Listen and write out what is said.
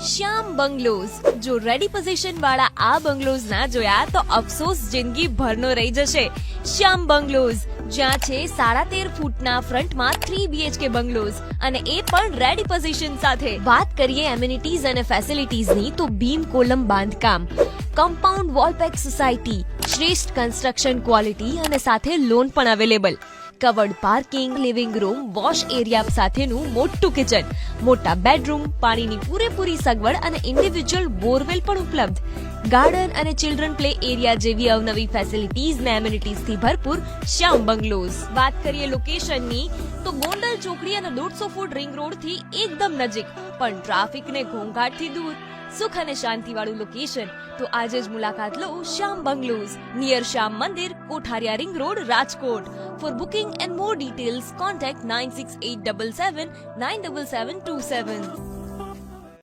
શ્યામ bungalows. જો ready position વાળા આ બંગલોઝ ના જોયા તો અફસોસ જિંદગી ભરનો રહી જશે. શ્યામ બંગલોઝ, જ્યાં છે 13.5 ફૂટના ફ્રન્ટમાં 3 BHK બંગલોઝ અને એ પણ રેડી પોઝિશન સાથે. વાત કરીએ એમ્યુનિટીઝ અને ફેસિલિટીઝની તો બીમ કોલમ બાંધકામ, કમ્પાઉન્ડ વોલ પેક સોસાયટી, શ્રેષ્ઠ કન્સ્ટ્રક્શન ક્વોલિટી અને સાથે લોન પણ available. Covered parking, living room, wash area સાથેનું મોટું કિચન, મોટા બેડરૂમ, પાણીની પૂરેપૂરી સગવડ અને ઇન્ડિવિડ્યુઅલ બોરવેલ પણ ઉપલબ્ધ. ગાર્ડન અને ચિલ્ડ્રન પ્લે એરિયા જેવી અવનવી ફેસિલિટીઝ ને એમ્યુનિટીઝથી ભરપૂર શ્યામ બંગલોઝ. વાત કરીએ લોકેશનની તો ગોંડલ ચોકડી અને 150 ફૂટ રિંગ રોડ થી એકદમ નજીક, પણ ટ્રાફિક ને ઘોંઘાટથી દૂર. સુખ અને શાંતિ વાળું લોકેશન. તો આજે જ મુલાકાત લો શ્યામ બંગલોઝ, નિયર શ્યામ મંદિર, કોઠારિયા ring road, Rajkot. For booking and more details, contact 9687797727.